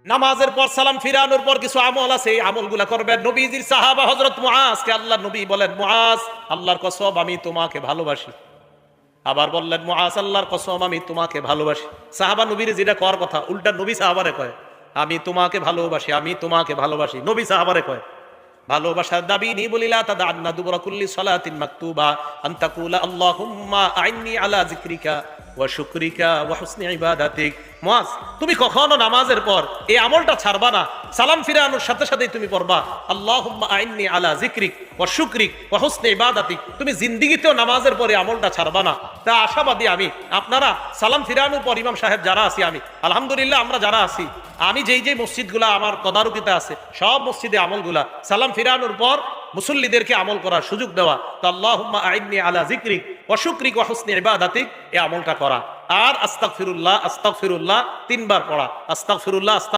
নামাজের পর সালাম ফিরানোর পর কিছু আমল আছে, এই আমলগুলা করবেন। নবীজির সাহাবা হযরত মুআজকে আল্লাহর নবী বলেন, মুআজ আল্লাহর কসম আমি তোমাকে ভালোবাসি। আবার বললেন, মুআজ আল্লাহর কসম আমি তোমাকে ভালোবাসি। সাহাবা নবীর যেটা করার কথা উল্টা নবী সাহাবারে কয়, আমি তোমাকে ভালোবাসি, আমি তোমাকে ভালোবাসি। নবী সাহাবারে কয় ভালোবাসার দাবি নি বলিলা তাদান্না দুবরা কুল্লি সালাতিন মাকতুবা আন তাকুলা আল্লাহুম্মা আইন্নি আলা যিকরিকা ওয়া শুকরিকা ওয়া হুসনি ইবাদাতিক। মুআজ তুমি কখনো নামাজের পর এই আমলটা ছাড়বা না। সালাম ফিরানোর সাথে সাথেই তুমি পড়বা আল্লাহুম্মা আইন্নি আলা যিকরিক ওয়া শুকরিক ওয়া হুসনি ইবাদাতিক। তুমি জিন্দেগিতেও নামাজের পরে আমলটা ছাড়বা না। তা আশাবাদী আমি। আপনারা সালাম ফিরানোর পর ইমাম সাহেব যারা আছি, আমি আলহামদুলিল্লাহ আমরা যারা আছি, আমি যেই মসজিদগুলা আমার তদারকিতে আছে সব মসজিদে আমলগুলা সালাম ফিরানোর পর মুসল্লিদেরকে আমল করার সুযোগ দেওয়া। তো আল্লাহুম্মা আইন্নি আলা যিকরিক ওয়া শুকরিক ওয়া হুসনি ইবাদাতিক এই আমলটা করা। আর আস্তাগফিরুল্লাহ আস্তাগফিরুল্লাহ 3 বার পড়া। আস্তাগফিরুল্লাহ